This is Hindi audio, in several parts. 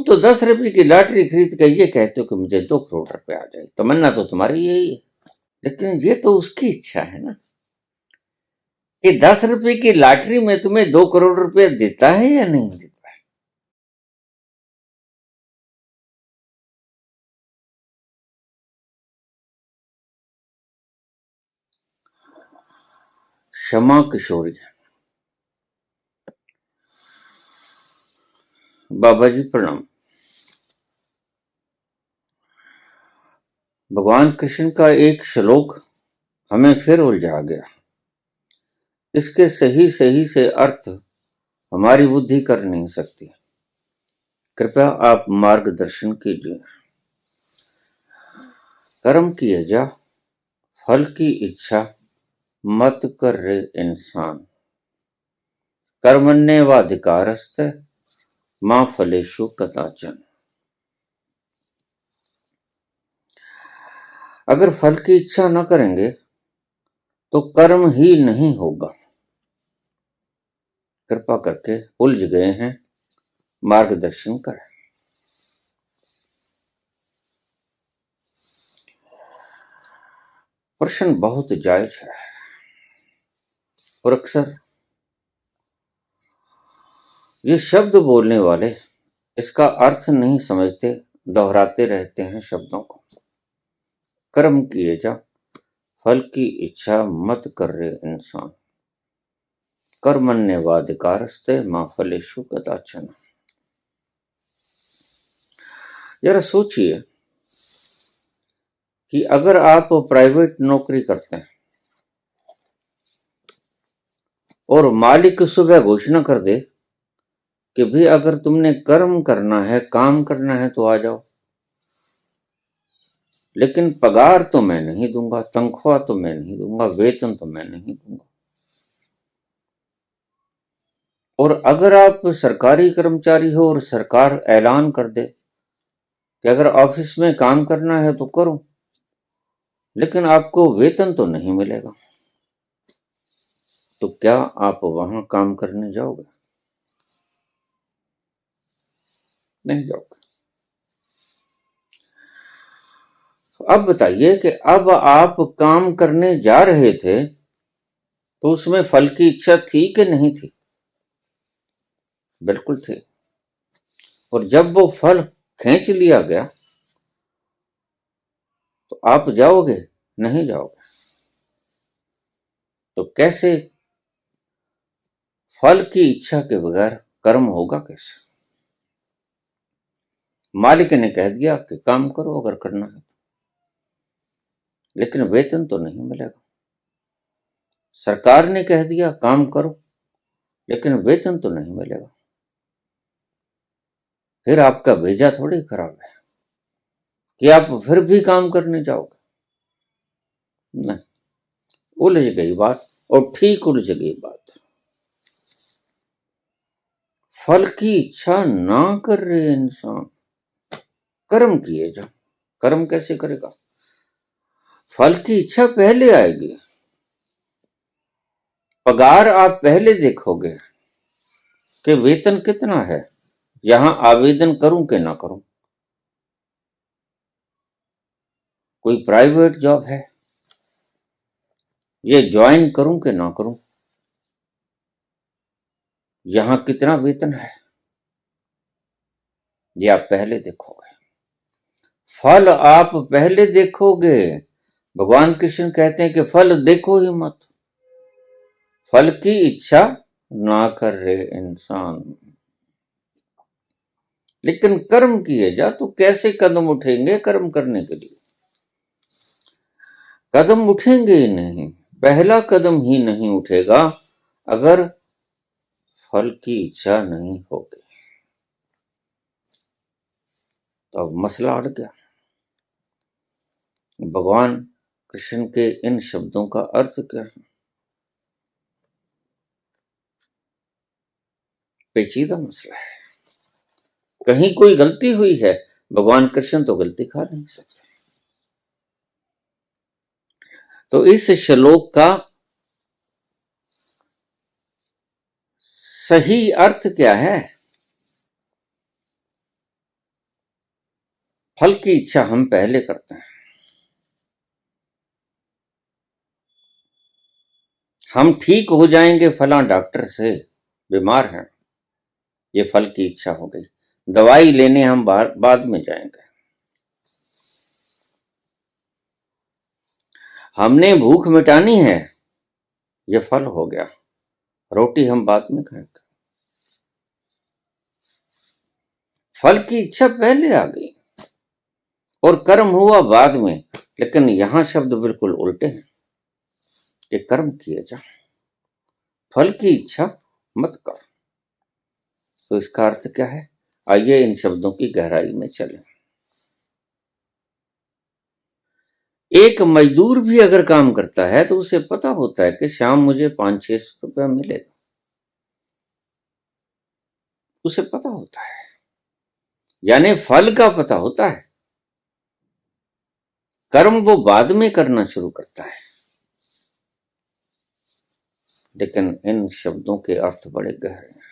तो 10 रुपए की लॉटरी खरीद कर ये कहते हो कि मुझे 2 करोड़ रुपए आ जाए, तमन्ना तो तुम्हारी यही है। लेकिन ये तो उसकी इच्छा है ना कि 10 रुपए की लॉटरी में तुम्हें 2 करोड़ रुपए देता है या नहीं देता है। क्षमा किशोरी। बाबा जी प्रणाम। भगवान कृष्ण का एक श्लोक हमें फिर उलझा गया। इसके सही सही से अर्थ हमारी बुद्धि कर नहीं सकती। कृपया आप मार्गदर्शन कीजिए। कर्म किए जा, फल की इच्छा मत कर रे इंसान। कर्मण्येवाधिकारस्ते मां फलेषु कदाचन। अगर फल की इच्छा न करेंगे तो कर्म ही नहीं होगा। कृपा करके उलझ गए हैं, मार्गदर्शन करें। प्रश्न बहुत जायज है और अक्सर ये शब्द बोलने वाले इसका अर्थ नहीं समझते, दोहराते रहते हैं शब्दों को। कर्म किए जा, फल की इच्छा मत कर रे इंसान। कर्मण्येवाधिकारस्ते मां फलेषु कदाचन। जरा सोचिए कि अगर आप प्राइवेट नौकरी करते हैं और मालिक सुबह घोषणा कर दे कि भाई अगर तुमने कर्म करना है, काम करना है तो आ जाओ, लेकिन पगार तो मैं नहीं दूंगा, तनख्वाह तो मैं नहीं दूंगा, वेतन तो मैं नहीं दूंगा। और अगर आप सरकारी कर्मचारी हो और सरकार ऐलान कर दे कि अगर ऑफिस में काम करना है तो करो, लेकिन आपको वेतन तो नहीं मिलेगा, तो क्या आप वहां काम करने जाओगे? नहीं जाओगे। तो अब बताइए कि अब आप काम करने जा रहे थे तो उसमें फल की इच्छा थी कि नहीं थी? बिल्कुल थी। और जब वो फल खींच लिया गया तो आप जाओगे? नहीं जाओगे। तो कैसे फल की इच्छा के बगैर कर्म होगा कैसे? मालिक ने कह दिया कि काम करो अगर करना है, लेकिन वेतन तो नहीं मिलेगा। सरकार ने कह दिया काम करो, लेकिन वेतन तो नहीं मिलेगा। फिर आपका भेजा थोड़ी खराब है कि आप फिर भी काम करने जाओगे। नहीं, उलझ गई बात, और ठीक उलझ गई बात। फल की इच्छा ना कर रहे इंसान, कर्म किए जा। कर्म कैसे करेगा? फल की इच्छा पहले आएगी। पगार आप पहले देखोगे कि वेतन कितना है, यहां आवेदन करूं कि ना करूं। कोई प्राइवेट जॉब है, ये ज्वाइन करूं कि ना करूं, यहां कितना वेतन है, ये आप पहले देखोगे। फल आप पहले देखोगे। भगवान कृष्ण कहते हैं कि फल देखो ही मत, फल की इच्छा ना कर रहे इंसान। लेकिन कर्म किए जा, तो कैसे कदम उठेंगे कर्म करने के लिए? कदम उठेंगे ही नहीं, पहला कदम ही नहीं उठेगा अगर फल की इच्छा नहीं होगी। तो अब मसला अड़ गया। भगवान कृष्ण के इन शब्दों का अर्थ क्या है? पेचीदा मसला है। कहीं कोई गलती हुई है? भगवान कृष्ण तो गलती खा नहीं सकते। तो इस श्लोक का सही अर्थ क्या है? फल की इच्छा हम पहले करते हैं। हम ठीक हो जाएंगे, फला डॉक्टर से बीमार हैं, ये फल की इच्छा हो गई। दवाई लेने हम बाद में जाएंगे। हमने भूख मिटानी है, ये फल हो गया। रोटी हम बाद में खाएंगे। फल की इच्छा पहले आ गई और कर्म हुआ बाद में। लेकिन यहां शब्द बिल्कुल उल्टे हैं कि कर्म किए जा, फल की इच्छा मत कर। तो इसका अर्थ क्या है? आइए इन शब्दों की गहराई में चलें। एक मजदूर भी अगर काम करता है तो उसे पता होता है कि शाम मुझे 500-600 रुपया मिलेगा, उसे पता होता है, यानी फल का पता होता है। कर्म वो बाद में करना शुरू करता है। लेकिन इन शब्दों के अर्थ बड़े गहरे हैं।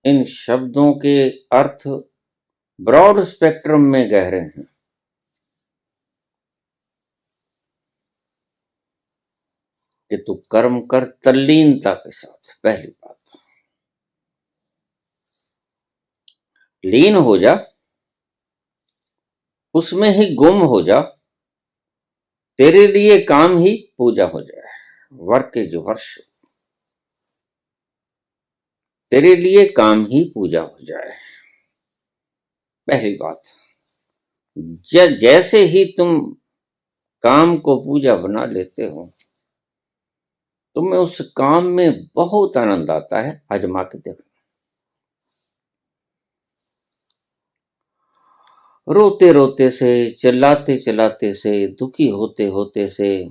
इन शब्दों के अर्थ ब्रॉड स्पेक्ट्रम में गहरे हैं। कि तू कर्म कर तल्लीनता के साथ। पहली बात, लीन हो जा, उसमें ही गुम हो जा, तेरे लिए काम ही पूजा हो जाए। वर्क इज वर्शिप, तेरे लिए काम ही पूजा हो जाए। पहली बात, जैसे ही तुम काम को पूजा बना लेते हो, तुम्हें उस काम में बहुत आनंद आता है। आजमा के देखो। रोते रोते से, चिल्लाते चिल्लाते से, दुखी होते होते से,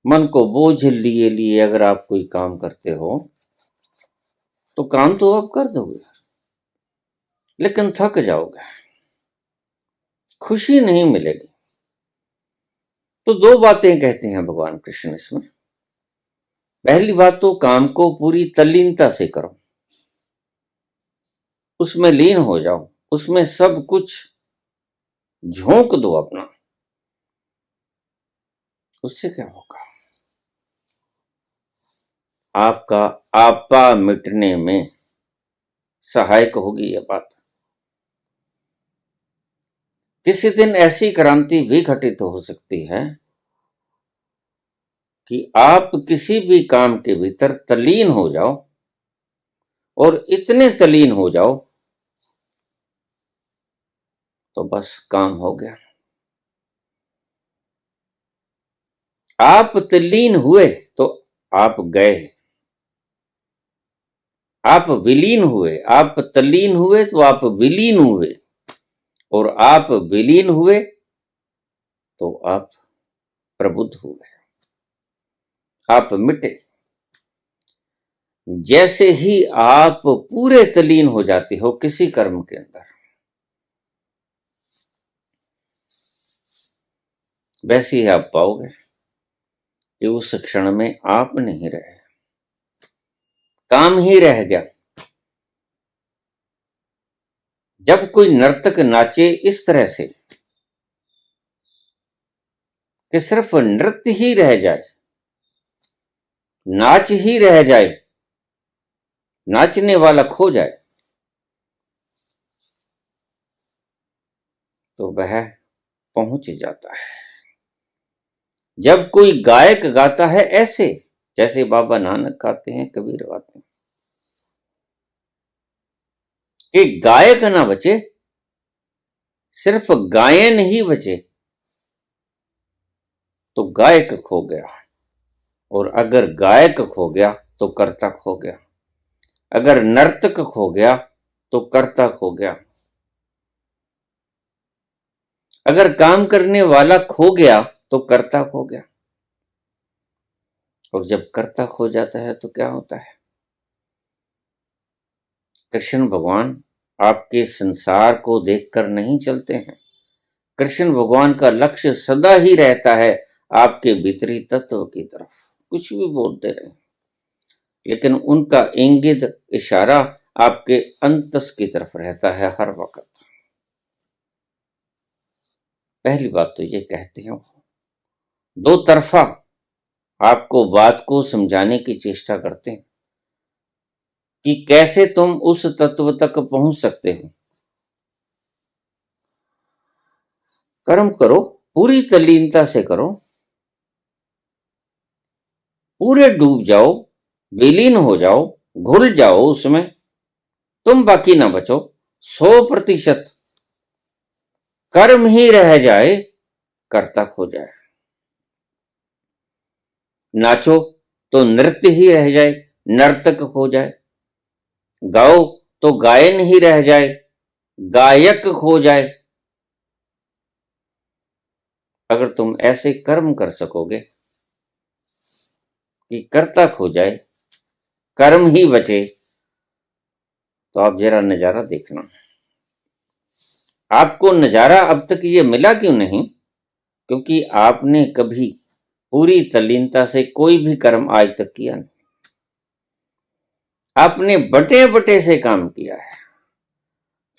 मन को बोझ लिए लिए अगर आप कोई काम करते हो तो काम तो आप कर दोगे, लेकिन थक जाओगे, खुशी नहीं मिलेगी। तो दो बातें कहते हैं भगवान कृष्ण इसमें। पहली बात तो काम को पूरी तल्लीनता से करो, उसमें लीन हो जाओ, उसमें सब कुछ झोंक दो अपना। उससे क्या होगा? आपका आपा मिटने में सहायक होगी यह बात। किसी दिन ऐसी क्रांति भी घटित हो सकती है कि आप किसी भी काम के भीतर तल्लीन हो जाओ, और इतने तल्लीन हो जाओ तो बस काम हो गया। आप तल्लीन हुए तो आप गए, आप विलीन हुए। आप तल्लीन हुए तो आप विलीन हुए, और आप विलीन हुए तो आप प्रबुद्ध हुए, आप मिटे। जैसे ही आप पूरे तल्लीन हो जाते हो किसी कर्म के अंदर, वैसे ही आप पाओगे कि उस क्षण में आप नहीं रहे, काम ही रह गया। जब कोई नर्तक नाचे इस तरह से कि सिर्फ नृत्य ही रह जाए, नाच ही रह जाए, नाचने वाला खो जाए, तो वह पहुंच जाता है। जब कोई गायक गाता है ऐसे, जैसे बाबा नानक गाते हैं, कबीर गाते हैं, कि गायक ना बचे, सिर्फ गायन ही बचे, तो गायक खो गया। और अगर गायक खो गया तो कर्ता खो गया, अगर नर्तक खो गया तो कर्ता खो गया, अगर काम करने वाला खो गया तो कर्ता खो गया। और जब कर्ता खो जाता है तो क्या होता है? कृष्ण भगवान आपके संसार को देखकर नहीं चलते हैं। कृष्ण भगवान का लक्ष्य सदा ही रहता है आपके भीतरी तत्व की तरफ। कुछ भी बोलते रहे, लेकिन उनका इंगित इशारा आपके अंतस की तरफ रहता है हर वक्त। पहली बात तो ये कहते हैं, दो तरफा आपको बात को समझाने की चेष्टा करते हैं कि कैसे तुम उस तत्व तक पहुंच सकते हो। कर्म करो, पूरी तल्लीनता से करो, पूरे डूब जाओ, विलीन हो जाओ, घुल जाओ उसमें, तुम बाकी ना बचो। 100% कर्म ही रह जाए, कर्ता खो जाए। नाचो तो नृत्य ही रह जाए, नर्तक खो जाए। गाओ तो गायन ही रह जाए, गायक खो जाए। अगर तुम ऐसे कर्म कर सकोगे कि कर्ता खो जाए, कर्म ही बचे, तो आप जरा नजारा देखना। आपको नजारा अब तक ये मिला क्यों नहीं? क्योंकि आपने कभी पूरी तल्लीनता से कोई भी कर्म आज तक किया नहीं। आपने बटे बटे से काम किया है।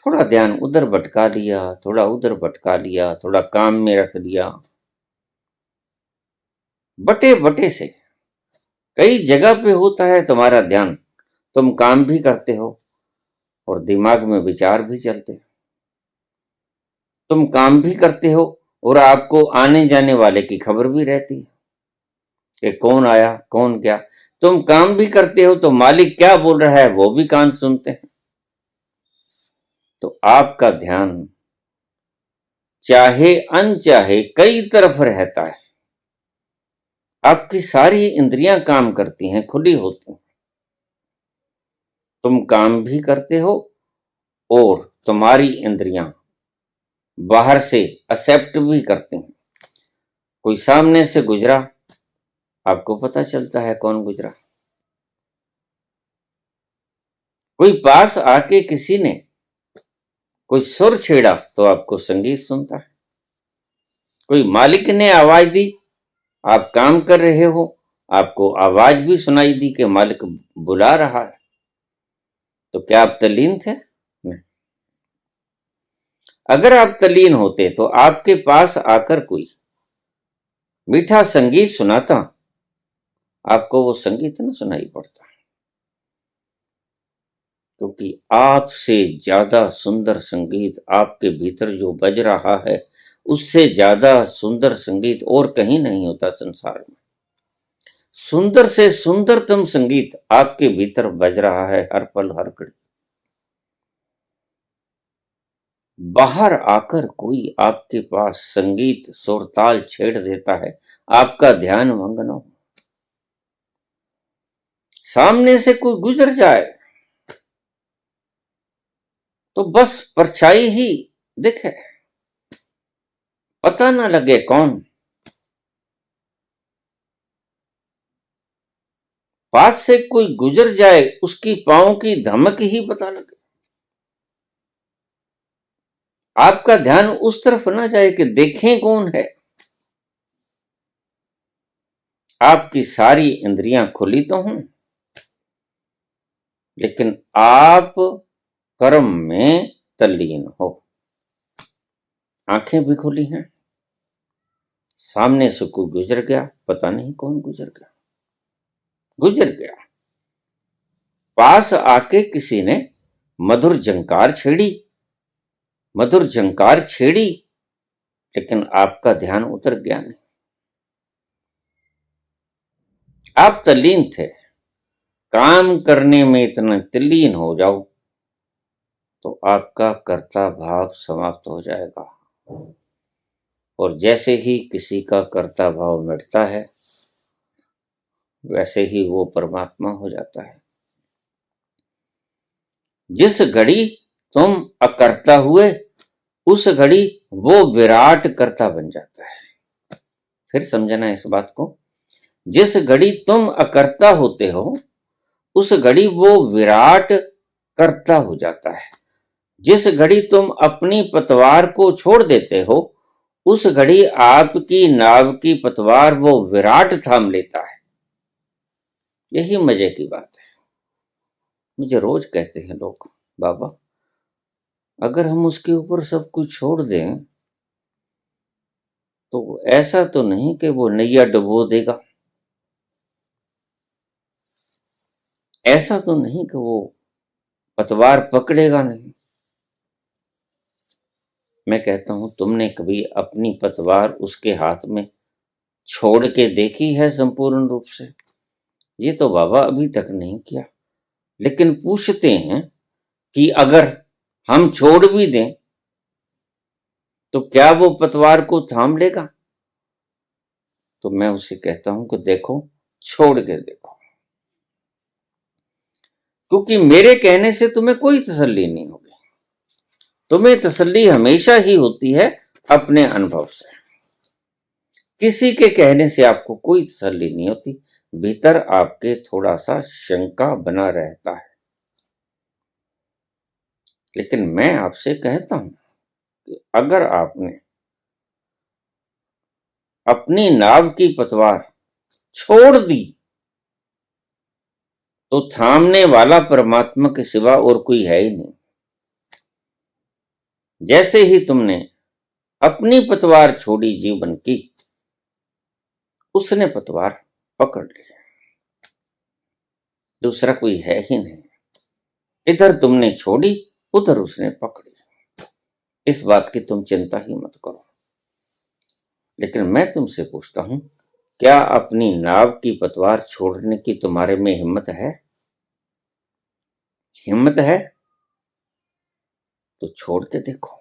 थोड़ा ध्यान उधर भटका लिया, थोड़ा उधर भटका लिया, थोड़ा काम में रख लिया, बटे बटे से। कई जगह पे होता है तुम्हारा ध्यान, तुम काम भी करते हो और दिमाग में विचार भी चलते हैं। तुम काम भी करते हो और आपको आने जाने वाले की खबर भी रहती है कि कौन आया कौन गया। तुम काम भी करते हो तो मालिक क्या बोल रहा है वो भी कान सुनते हैं। तो आपका ध्यान चाहे अनचाहे कई तरफ रहता है। आपकी सारी इंद्रियां काम करती हैं, खुली होती हैं। तुम काम भी करते हो और तुम्हारी इंद्रियां बाहर से एक्सेप्ट भी करती हैं। कोई सामने से गुजरा, आपको पता चलता है कौन गुजरा। कोई पास आके किसी ने कोई सुर छेड़ा तो आपको संगीत सुनता है। कोई मालिक ने आवाज दी, आप काम कर रहे हो, आपको आवाज भी सुनाई दी कि मालिक बुला रहा है। तो क्या आप तल्लीन थे? नहीं। अगर आप तल्लीन होते तो आपके पास आकर कोई मीठा संगीत सुनाता, आपको वो संगीत न सुनाई पड़ता। क्योंकि आपसे ज्यादा सुंदर संगीत आपके भीतर जो बज रहा है, उससे ज्यादा सुंदर संगीत और कहीं नहीं होता संसार में। सुंदर से सुंदरतम संगीत आपके भीतर बज रहा है हर पल हर घड़ी। बाहर आकर कोई आपके पास संगीत सुरताल छेड़ देता है, आपका ध्यान भंग न हो। सामने से कोई गुजर जाए तो बस परछाई ही दिखे, पता ना लगे कौन। पास से कोई गुजर जाए, उसकी पांव की धमक ही पता लगे। आपका ध्यान उस तरफ ना जाए कि देखें कौन है। आपकी सारी इंद्रियां खुली तो हों, लेकिन आप कर्म में तल्लीन हो। आंखें भी खुली हैं, सामने से कोई गुजर गया, पता नहीं कौन गुजर गया। गुजर गया, पास आके किसी ने मधुर झंकार छेड़ी, मधुर झंकार छेड़ी, लेकिन आपका ध्यान उतर गया नहीं। आप तल्लीन थे। काम करने में इतना तल्लीन हो जाओ तो आपका कर्ता भाव समाप्त हो जाएगा। और जैसे ही किसी का कर्ता भाव मिटता है, वैसे ही वो परमात्मा हो जाता है। जिस घड़ी तुम अकर्ता हुए, उस घड़ी वो विराट कर्ता बन जाता है। फिर समझना इस बात को। जिस घड़ी तुम अकर्ता होते हो, उस घड़ी वो विराट कर्ता हो जाता है। जिस घड़ी तुम अपनी पतवार को छोड़ देते हो, उस घड़ी आपकी नाव की पतवार वो विराट थाम लेता है। यही मजे की बात है। मुझे रोज कहते हैं लोग, बाबा अगर हम उसके ऊपर सब कुछ छोड़ दें तो ऐसा तो नहीं कि वो नैया डुबो देगा, ऐसा तो नहीं कि वो पतवार पकड़ेगा नहीं। मैं कहता हूं तुमने कभी अपनी पतवार उसके हाथ में छोड़ के देखी है संपूर्ण रूप से? ये तो बाबा अभी तक नहीं किया। लेकिन पूछते हैं कि अगर हम छोड़ भी दें तो क्या वो पतवार को थाम लेगा? तो मैं उसे कहता हूं कि देखो, छोड़ के देखो, क्योंकि मेरे कहने से तुम्हें कोई तसल्ली नहीं होगी। तुम्हें तसल्ली हमेशा ही होती है अपने अनुभव से। किसी के कहने से आपको कोई तसल्ली नहीं होती, भीतर आपके थोड़ा सा शंका बना रहता है। लेकिन मैं आपसे कहता हूं कि अगर आपने अपनी नाव की पतवार छोड़ दी तो थामने वाला परमात्मा के सिवा और कोई है ही नहीं। जैसे ही तुमने अपनी पतवार छोड़ी जीवन की, उसने पतवार पकड़ ली, दूसरा कोई है ही नहीं। इधर तुमने छोड़ी, उधर उसने पकड़ी। इस बात की तुम चिंता ही मत करो। लेकिन मैं तुमसे पूछता हूं, क्या अपनी नाव की पतवार छोड़ने की तुम्हारे में हिम्मत है? हिम्मत है तो छोड़ के देखो।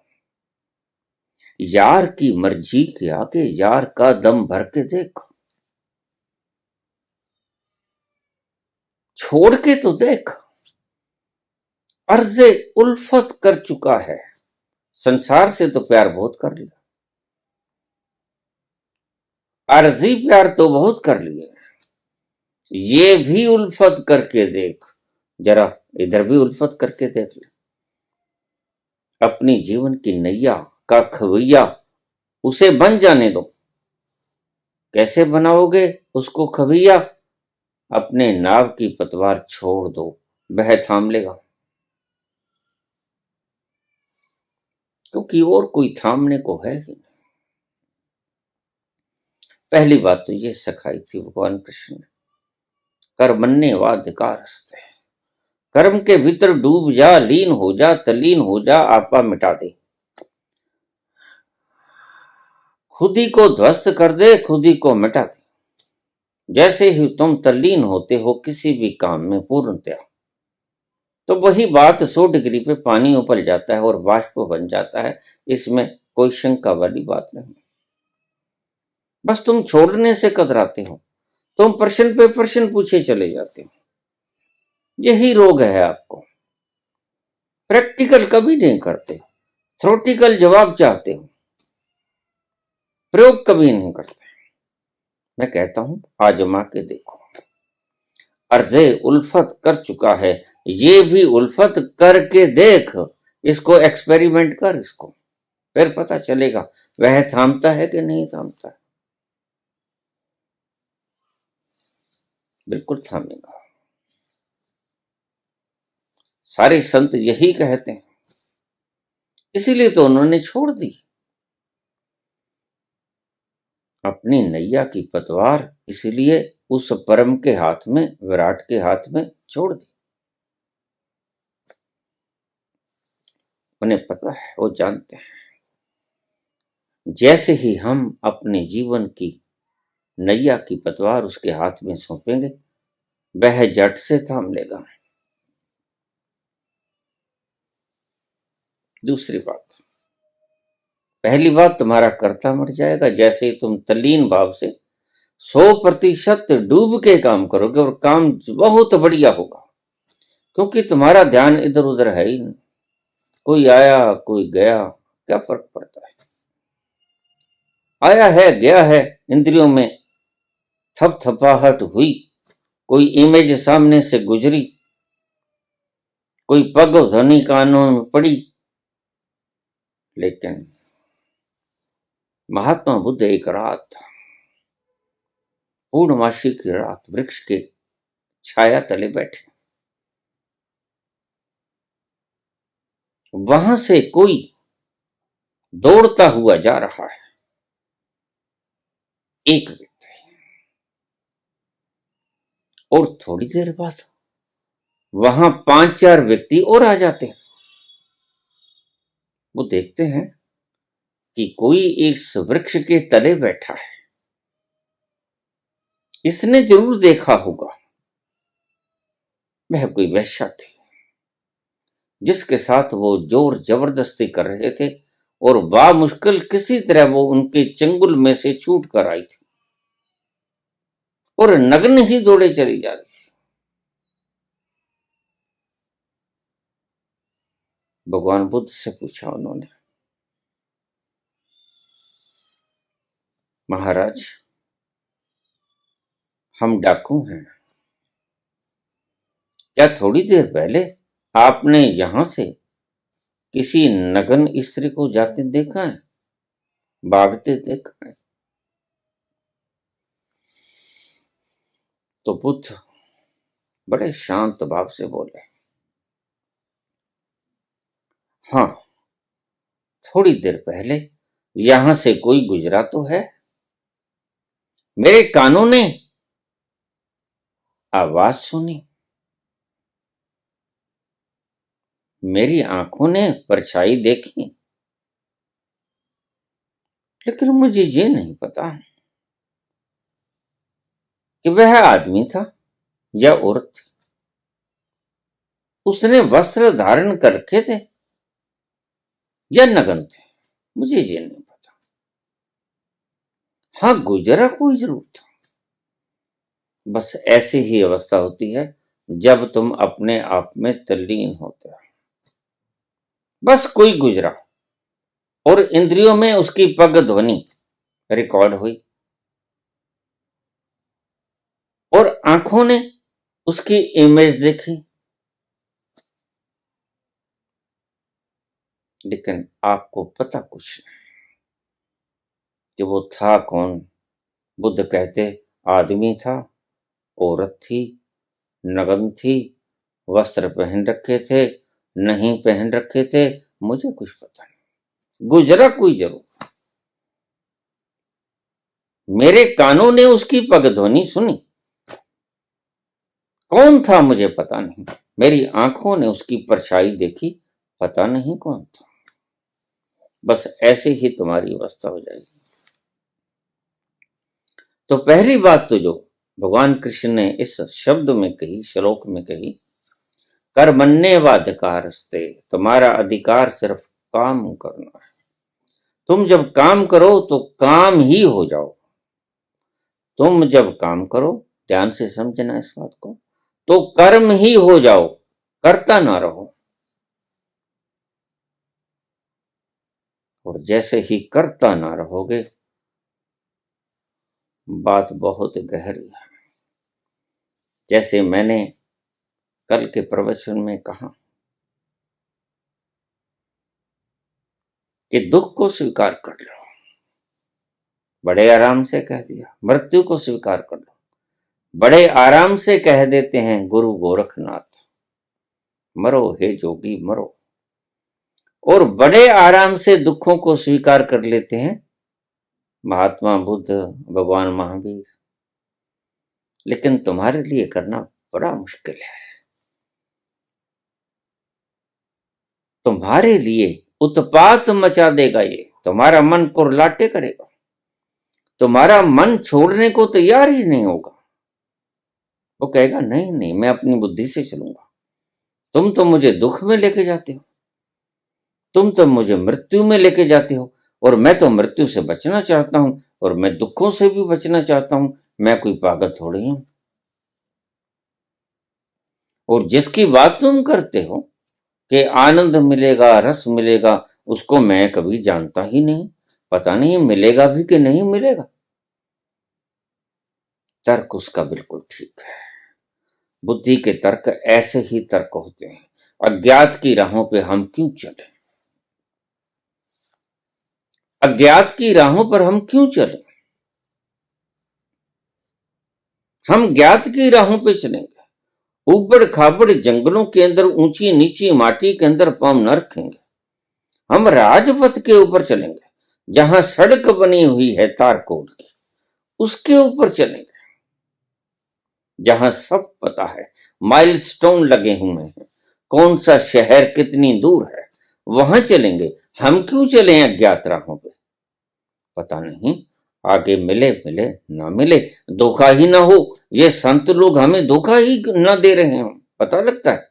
यार की मर्जी के आगे यार का दम भर के देखो। छोड़ के तो देख। अर्ज़े उल्फत कर चुका है। संसार से तो प्यार बहुत कर लिया, अर्जी प्यार तो बहुत कर लिए, ये भी उल्फत करके देख। जरा इधर भी उल्फत करके देख ले। अपनी जीवन की नैया का खवैया उसे बन जाने दो। कैसे बनाओगे उसको खवैया? अपने नाव की पतवार छोड़ दो, वह थाम लेगा, क्योंकि और कोई थामने को है ही नहीं। पहली बात तो ये सिखाई थी भगवान कृष्ण ने, कर्मण्ये वाधिकारस्ते। कर्म के भीतर डूब जा, लीन हो जा, तल्लीन हो जा, आपा मिटा दे। खुद ही को ध्वस्त कर दे, खुद ही को मिटा दे। जैसे ही तुम तल्लीन होते हो किसी भी काम में पूर्णतया, तो वही बात 100 डिग्री पे पानी उबल जाता है और वाष्प बन जाता है। इसमें कोई शंका वाली बात नहीं। बस तुम छोड़ने से कतराते हो, तुम प्रश्न पे प्रश्न पूछे चले जाते हो। यही रोग है आपको। प्रैक्टिकल कभी नहीं करते, थ्योरेटिकल जवाब चाहते हो, प्रयोग कभी नहीं करते। मैं कहता हूं आजमा के देखो। अर्ज़े उल्फत कर चुका है, ये भी उल्फत करके देख। इसको एक्सपेरिमेंट कर, इसको फिर पता चलेगा वह थामता है कि नहीं थामता है। बिल्कुल थामेगा। सारे संत यही कहते हैं, इसीलिए तो उन्होंने छोड़ दी अपनी नैया की पतवार, इसीलिए उस परम के हाथ में, विराट के हाथ में छोड़ दी। उन्हें पता है, वो जानते हैं। जैसे ही हम अपने जीवन की नैया की पतवार उसके हाथ में सौंपेंगे, वह झट से थाम लेगा। दूसरी बात, पहली बात, तुम्हारा कर्ता मर जाएगा। जैसे ही तुम तल्लीन भाव से 100% डूब के काम करोगे और काम बहुत बढ़िया होगा, क्योंकि तुम्हारा ध्यान इधर उधर है ही नहीं। कोई आया कोई गया, क्या फर्क पड़ता है? आया है गया है, इंद्रियों में थपथपाहट हुई, कोई इमेज सामने से गुजरी, कोई पग ध्वनि कानों में पड़ी। लेकिन महात्मा बुद्ध एक रात, पूर्णमासी की रात, वृक्ष के छाया तले बैठे। वहां से कोई दौड़ता हुआ जा रहा है। एक व्यक्ति, और थोड़ी देर बाद वहां 5-4 व्यक्ति और आ जाते हैं। वो देखते हैं कि कोई इस वृक्ष के तले बैठा है। इसने जरूर देखा होगा, वह कोई वेश्या थी जिसके साथ वो जोर जबरदस्ती कर रहे थे, और बामुश्किल किसी तरह वो उनके चंगुल में से छूट कर आई थी और नग्न ही दौड़े चली जा रही थी। भगवान बुद्ध से पूछा उन्होंने, महाराज, हम डाकू हैं, क्या थोड़ी देर पहले आपने यहां से किसी नग्न स्त्री को जाते देखा है, भागते देखा है? तो बुद्ध बड़े शांत भाव से बोले, हाँ, थोड़ी देर पहले यहां से कोई गुजरा तो है। मेरे कानों ने आवाज सुनी, मेरी आंखों ने परछाई देखी, लेकिन मुझे ये नहीं पता कि वह आदमी था या औरत थी। उसने वस्त्र धारण करके थे या नग्न थे, मुझे ये नहीं पता। हाँ, गुजरा कोई जरूर था। बस ऐसी ही अवस्था होती है जब तुम अपने आप में तल्लीन होते हो। बस कोई गुजरा और इंद्रियों में उसकी पग ध्वनि रिकॉर्ड हुई और आंखों ने उसकी इमेज देखी, लेकिन आपको पता कुछ नहीं कि वो था कौन। बुद्ध कहते, आदमी था, औरत थी, नग्न थी, वस्त्र पहन रखे थे, नहीं पहन रखे थे, मुझे कुछ पता नहीं। गुजरा कोई जरूर। मेरे कानों ने उसकी पगध्वनि सुनी, कौन था मुझे पता नहीं। मेरी आंखों ने उसकी परछाई देखी, पता नहीं कौन था। बस ऐसे ही तुम्हारी अवस्था हो जाएगी। तो पहली बात तो जो भगवान कृष्ण ने इस शब्द में कही, श्लोक में कही, कर्मण्येवाधिकारस्ते, तुम्हारा अधिकार सिर्फ काम करना है। तुम जब काम करो तो काम ही हो जाओ। तुम जब काम करो, ध्यान से समझना इस बात को, तो कर्म ही हो जाओ, करता ना रहो। और जैसे ही करता ना रहोगे, बात बहुत गहरी है। जैसे मैंने कल के प्रवचन में कहा कि दुख को स्वीकार कर लो, बड़े आराम से कह दिया। मृत्यु को स्वीकार कर लो, बड़े आराम से कह देते हैं गुरु गोरखनाथ, मरो हे जोगी मरो। और बड़े आराम से दुखों को स्वीकार कर लेते हैं महात्मा बुद्ध, भगवान महावीर। लेकिन तुम्हारे लिए करना बड़ा मुश्किल है। तुम्हारे लिए उत्पात मचा देगा ये, तुम्हारा मन कुरलाटे करेगा, तुम्हारा मन छोड़ने को तैयार ही नहीं होगा। वो कहेगा नहीं नहीं, मैं अपनी बुद्धि से चलूंगा। तुम तो मुझे दुख में लेके जाते हो, तुम तो मुझे मृत्यु में लेके जाते हो, और मैं तो मृत्यु से बचना चाहता हूं, और मैं दुखों से भी बचना चाहता हूं। मैं कोई पागल थोड़ी हूं। और जिसकी बात तुम करते हो कि आनंद मिलेगा, रस मिलेगा, उसको मैं कभी जानता ही नहीं। पता नहीं मिलेगा भी कि नहीं मिलेगा। तर्क उसका बिल्कुल ठीक है। बुद्धि के तर्क ऐसे ही तर्क होते हैं। अज्ञात की राहों पे हम क्यों चले? अज्ञात की राहों पर हम क्यों चले? हम ज्ञात की राहों पे चलेंगे। उबड़ खाबड़ जंगलों के अंदर, ऊंची नीची माटी के अंदर पांव न रखेंगे। हम राजपथ के ऊपर चलेंगे, जहां सड़क बनी हुई है तारकोल की, उसके ऊपर चलेंगे, जहां सब पता है, माइलस्टोन लगे हुए हैं, कौन सा शहर कितनी दूर है, वहां चलेंगे। हम क्यों चले अज्ञात राहों पे? पता नहीं, आगे मिले मिले ना मिले, धोखा ही ना हो, ये संत लोग हमें धोखा ही ना दे रहे हो, पता लगता है।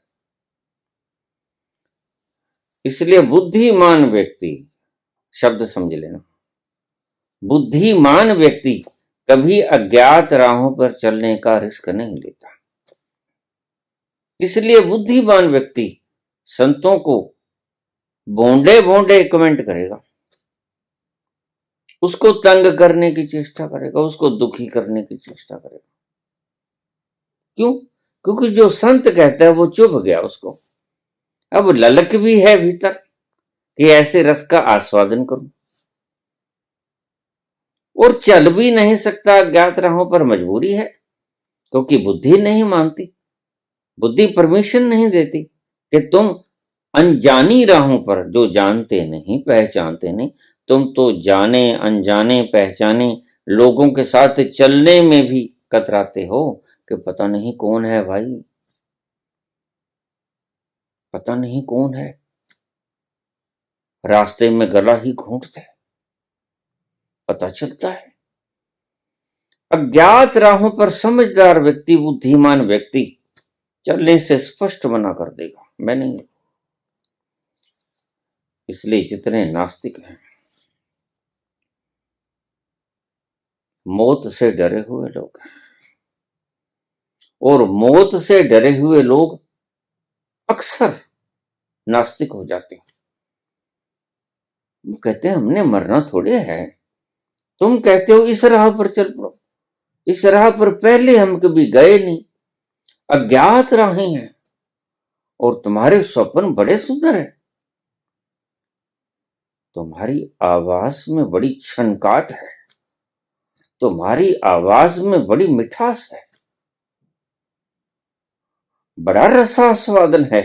इसलिए बुद्धिमान व्यक्ति, शब्द समझ लेना, बुद्धिमान व्यक्ति कभी अज्ञात राहों पर चलने का रिस्क नहीं लेता। इसलिए बुद्धिमान व्यक्ति संतों को भोंडे भोंडे कमेंट करेगा, उसको तंग करने की चेष्टा करेगा, उसको दुखी करने की चेष्टा करेगा। क्यों? क्योंकि जो संत कहता है वो चुभ गया उसको। अब ललक भी है भीतर कि ऐसे रस का आस्वादन करूं, और चल भी नहीं सकता अज्ञात राहों पर, मजबूरी है, क्योंकि बुद्धि नहीं मानती, बुद्धि परमिशन नहीं देती कि तुम अनजानी राहों पर, जो जानते नहीं पहचानते नहीं, तुम तो जाने अनजाने पहचाने लोगों के साथ चलने में भी कतराते हो कि पता नहीं कौन है भाई, पता नहीं कौन है, रास्ते में गला ही घोंटते, पता चलता है। अज्ञात राहों पर समझदार व्यक्ति, बुद्धिमान व्यक्ति चलने से स्पष्ट मना कर देगा, मैं नहीं। इसलिए जितने नास्तिक हैं, मौत से डरे हुए लोग हैं, और मौत से डरे हुए लोग अक्सर नास्तिक हो जाते हैं। वो कहते हैं हमने मरना थोड़े है, तुम कहते हो इस राह पर चल पड़ो, इस राह पर पहले हम कभी गए नहीं, अज्ञात राहें हैं, और तुम्हारे स्वप्न बड़े सुंदर है, तुम्हारी आवाज में बड़ी छनकाट है, तुम्हारी आवाज में बड़ी मिठास है, बड़ा रसास्वादन है,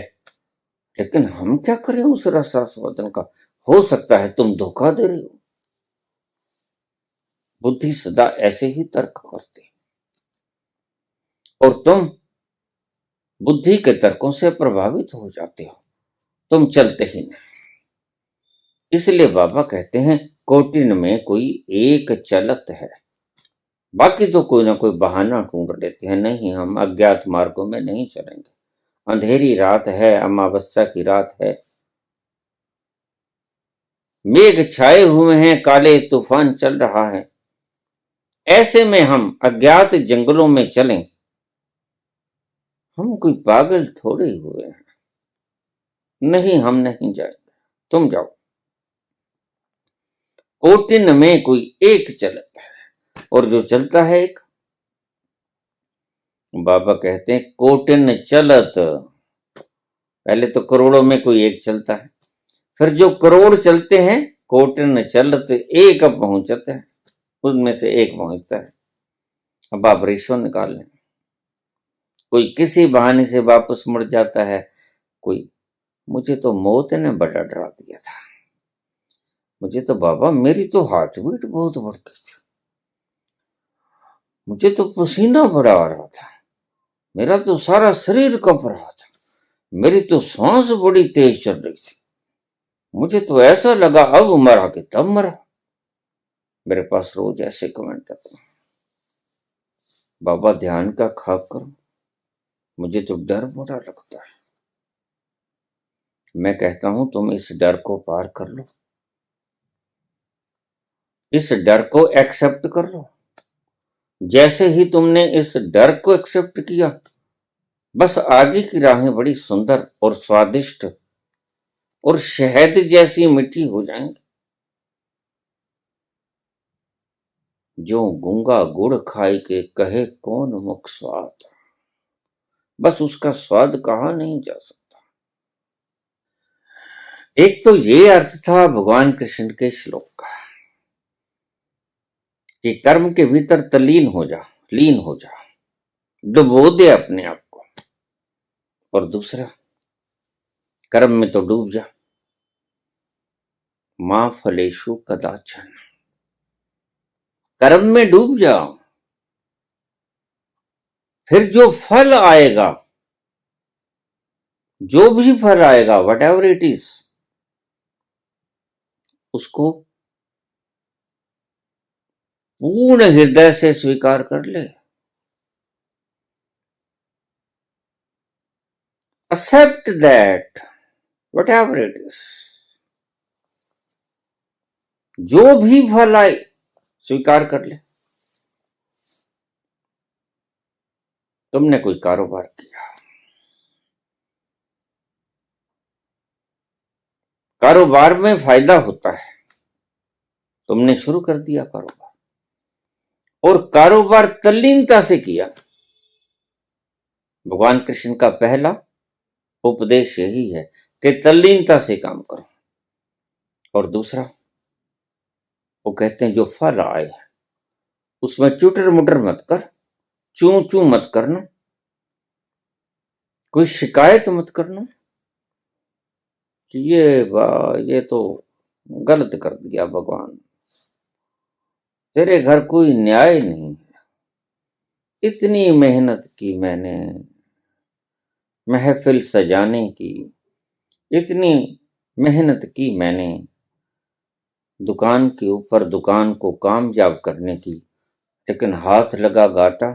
लेकिन हम क्या करें उस रसास्वादन का? हो सकता है तुम धोखा दे रहे हो। बुद्धि सदा ऐसे ही तर्क करती है, और तुम बुद्धि के तर्कों से प्रभावित हो जाते हो, तुम चलते ही नहीं। इसलिए बाबा कहते हैं कोटिन में कोई एक चलत है, बाकी तो कोई ना कोई बहाना ढूंढ लेते हैं, नहीं हम अज्ञात मार्गों में नहीं चलेंगे, अंधेरी रात है, अमावस्या की रात है, मेघ छाए हुए हैं, काले तूफान चल रहा है, ऐसे में हम अज्ञात जंगलों में चलें, हम कोई पागल थोड़े हुए हैं, नहीं हम नहीं जाएंगे, तुम जाओ। कोटिन में कोई एक चलत है, और जो चलता है एक, बाबा कहते हैं कोटिन चलत, पहले तो करोड़ों में कोई एक चलता है, फिर जो करोड़ चलते हैं, कोटिन चलत एक अब पहुंचते हैं, उनमें से एक पहुंचता है। अब आप रेशो निकाल लें, कोई किसी बहाने से वापस मुड़ जाता है, कोई मुझे तो मौत ने बड़ा डरा दिया था, मुझे तो बाबा मेरी तो हार्ट बीट बहुत बढ़ गई थी, मुझे तो पसीना बड़ा आ रहा था, मेरा तो सारा शरीर कप रहा था, मेरी तो सांस बड़ी तेज चल रही थी, मुझे तो ऐसा लगा अब मरा कि तब मरा। मेरे पास रोज ऐसे कमेंट आते हैं, बाबा ध्यान का खाक करो, मुझे तो डर बड़ा लगता है। मैं कहता हूं तुम इस डर को पार कर लो, इस डर को एक्सेप्ट कर लो। जैसे ही तुमने इस डर को एक्सेप्ट किया, बस आगे की राहें बड़ी सुंदर और स्वादिष्ट और शहद जैसी मीठी हो जाएंगी। जो गूंगा गुड़ खाई के कहे कौन मुख स्वाद, बस उसका स्वाद कहा नहीं जा सकता। एक तो ये अर्थ था भगवान कृष्ण के श्लोक का कि कर्म के भीतर तल्लीन हो जा, लीन हो जा, डुबो दे अपने आप को, और दूसरा कर्म में तो डूब जा, मां फलेशु कदाचन, कर्म में डूब जाओ, फिर जो फल आएगा, जो भी फल आएगा, वट एवर इट इज, उसको पूर्ण हृदय से स्वीकार कर ले। Accept that whatever it is, जो भी फल आए स्वीकार कर ले। तुमने कोई कारोबार किया, कारोबार में फायदा होता है, तुमने शुरू कर दिया कारोबार, और कारोबार तल्लीनता से किया। भगवान कृष्ण का पहला उपदेश यही है कि तल्लीनता से काम करो। और दूसरा, वो कहते हैं जो फल आए उसमें चुटर मुटर मत कर, चू चू मत करना, कोई शिकायत मत करना कि ये तो गलत कर दिया भगवान, तेरे घर कोई न्याय नहीं है, इतनी मेहनत की मैंने महफिल सजाने की, इतनी मेहनत की मैंने दुकान के ऊपर दुकान को कामयाब करने की, लेकिन हाथ लगा घाटा।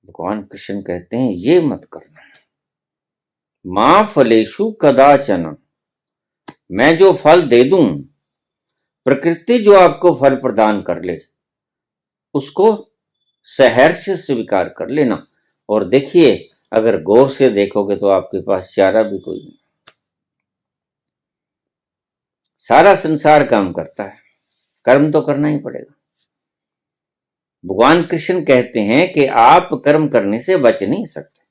भगवान कृष्ण कहते हैं ये मत करना। मां फलेषु कदाचन, मैं जो फल दे दूं, प्रकृति जो आपको फल प्रदान कर ले, उसको सहर्ष स्वीकार कर लेना। और देखिए, अगर गौर से देखोगे तो आपके पास चारा भी कोई नहीं, सारा संसार काम करता है, कर्म तो करना ही पड़ेगा। भगवान कृष्ण कहते हैं कि आप कर्म करने से बच नहीं सकते।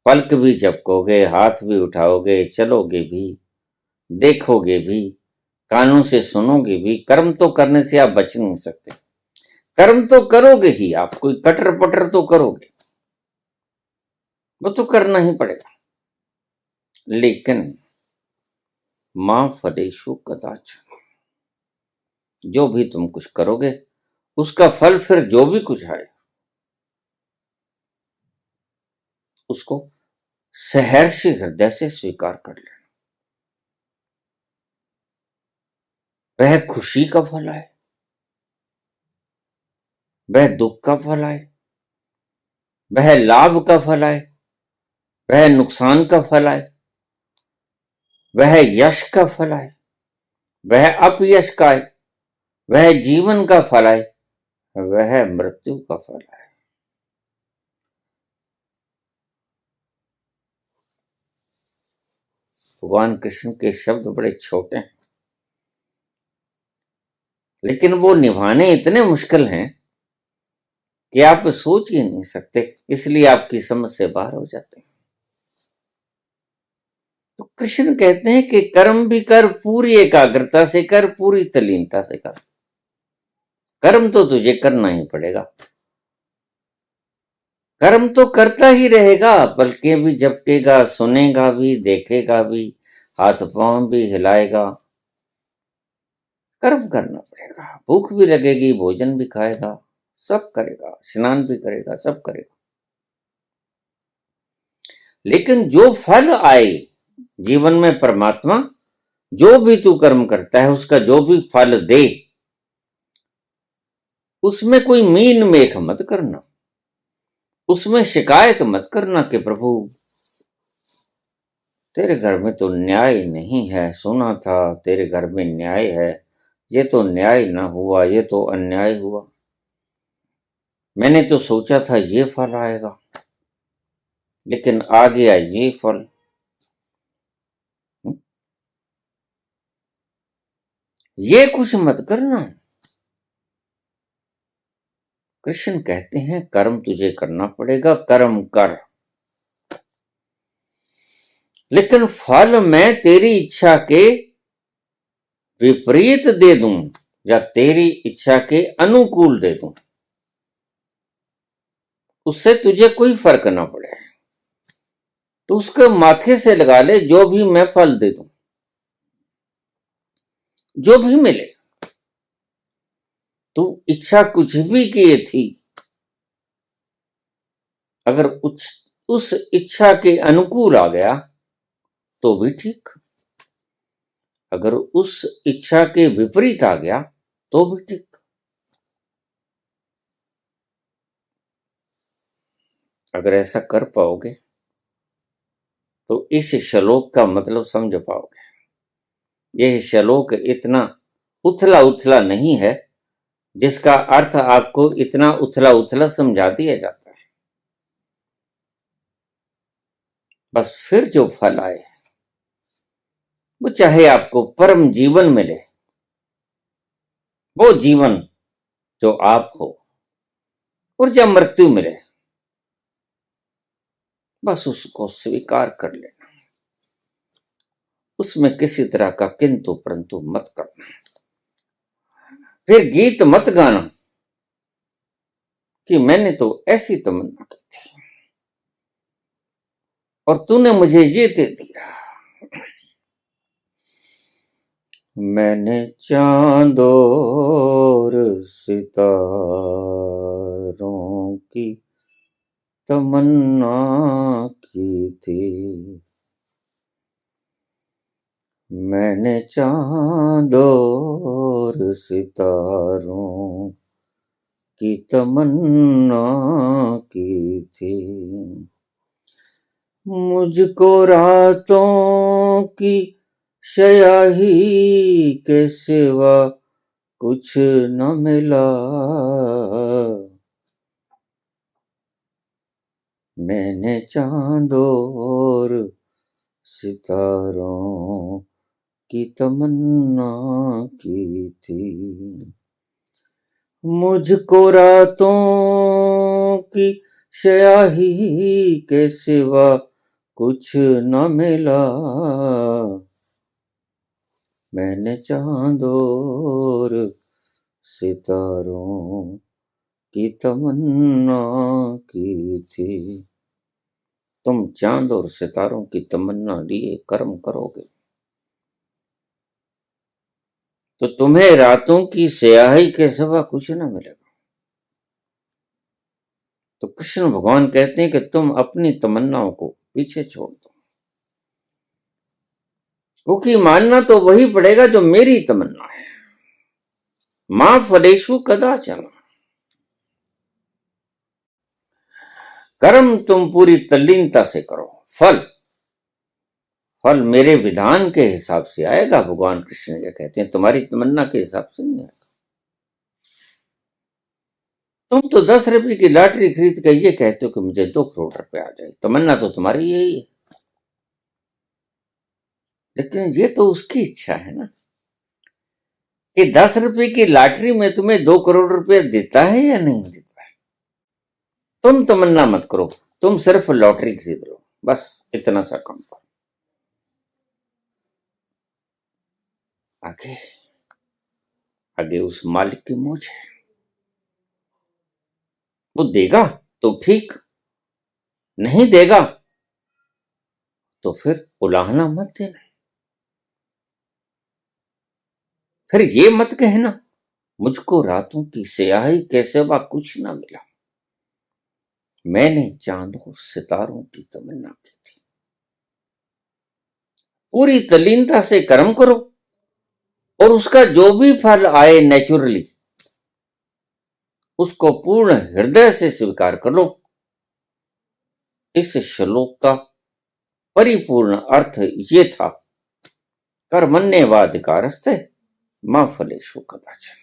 पलक भी झपकोगे, हाथ भी उठाओगे, चलोगे भी, देखोगे भी, कानों से सुनोगे भी, कर्म तो करने से आप बच नहीं सकते। कर्म तो करोगे ही, आप कोई कटर पटर तो करोगे, वो तो करना ही पड़ेगा। लेकिन मां फलेषु कदाचन, जो भी तुम कुछ करोगे उसका फल फिर जो भी कुछ आए उसको सहर्ष हृदय से स्वीकार कर लेना। वह खुशी का फल आए, वह दुख का फल आए, वह लाभ का फल आए, वह नुकसान का फल आए, वह यश का फल आए, वह अपयश का आए, वह जीवन का फल आए, वह मृत्यु का फल आए। भगवान कृष्ण के शब्द बड़े छोटे हैं, लेकिन वो निभाने इतने मुश्किल हैं कि आप सोच ही नहीं सकते, इसलिए आपकी समझ से बाहर हो जाते हैं। तो कृष्ण कहते हैं कि कर्म भी कर, पूरी एकाग्रता से कर, पूरी तल्लीनता से कर। कर्म तो तुझे करना ही पड़ेगा, कर्म तो करता ही रहेगा, पलके भी झपकेगा, सुनेगा भी, देखेगा भी, हाथ पांव भी हिलाएगा। कर्म करना पड़ेगा, भूख भी लगेगी, भोजन भी खाएगा, सब करेगा, स्नान भी करेगा, सब करेगा। लेकिन जो फल आए जीवन में, परमात्मा जो भी तू कर्म करता है उसका जो भी फल दे, उसमें कोई मीन मेख मत करना, उसमें शिकायत मत करना कि प्रभु तेरे घर में तो न्याय नहीं है, सुना था तेरे घर में न्याय है, ये तो न्याय ना हुआ, ये तो अन्याय हुआ, मैंने तो सोचा था ये फल आएगा लेकिन आ गया ये फल। ये कुछ मत करना। कृष्ण कहते हैं कर्म तुझे करना पड़ेगा, कर्म कर, लेकिन फल मैं तेरी इच्छा के विपरीत दे दूं या तेरी इच्छा के अनुकूल दे दूं, उससे तुझे कोई फर्क ना पड़े, तो उसके माथे से लगा ले जो भी मैं फल दे दूं। जो भी मिले, तू इच्छा कुछ भी किए थी, अगर उस इच्छा के अनुकूल आ गया तो भी ठीक, अगर उस इच्छा के विपरीत आ गया तो भी ठीक। अगर ऐसा कर पाओगे तो इस श्लोक का मतलब समझ पाओगे। यह श्लोक इतना उथला उथला नहीं है जिसका अर्थ आपको इतना उथला उथला समझा दिया जाता है। बस फिर जो फल आए वो चाहे आपको परम जीवन मिले, वो जीवन जो आप हो, और जब मृत्यु मिले बस उसको स्वीकार कर लेना, उसमें किसी तरह का किंतु परंतु मत करना। फिर गीत मत गाना कि मैंने तो ऐसी तमन्ना की थी और तूने मुझे ये दे दिया। मैंने चांद और सितारों की तमन्ना की थी, मैंने चांद और सितारों की तमन्ना की थी, मुझको रातों की स्याही के सिवा कुछ न मिला, मैंने चांद और सितारों की तमन्ना की थी, मुझको रातों की स्याही के सिवा कुछ न मिला, मैंने चांद और सितारों की तमन्ना की थी। तुम चांद और सितारों की तमन्ना लिए कर्म करोगे तो तुम्हें रातों की स्याही के सिवा कुछ न मिलेगा। तो कृष्ण भगवान कहते हैं कि तुम अपनी तमन्नाओं को पीछे छोड़ दो, क्योंकि मानना तो वही पड़ेगा जो मेरी तमन्ना है। मां फलेषु कदाचन, कर्म तुम पूरी तल्लीनता से करो, फल मेरे विधान के हिसाब से आएगा। भगवान कृष्ण ये कहते हैं तुम्हारी तमन्ना के हिसाब से नहीं आएगा। तुम तो 10 रुपए की लॉटरी खरीद कर ये कहते हो कि मुझे 2 करोड़ रुपए आ जाए, तमन्ना तो तुम्हारी यही है, लेकिन ये तो उसकी इच्छा है ना कि 10 रुपए की लॉटरी में तुम्हें 2 करोड़ रुपए देता है या नहीं देता है। तुम तमन्ना मत करो, तुम सिर्फ लॉटरी खरीद लो, बस इतना सा काम करो। आगे आगे उस मालिक की मौज है, वो देगा तो ठीक, नहीं देगा तो फिर उलाहना मत देना, फिर ये मत कहना मुझको रातों की स्याही के सिवा कुछ ना मिला, मैंने चांद और सितारों की तमन्ना की थी। पूरी तल्लीनता से कर्म करो और उसका जो भी फल आए नेचुरली उसको पूर्ण हृदय से स्वीकार कर लो। इस श्लोक का परिपूर्ण अर्थ ये था, कर्मण्येवाधिकारस्ते मा फलेषु कदाचन।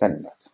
धन्यवाद।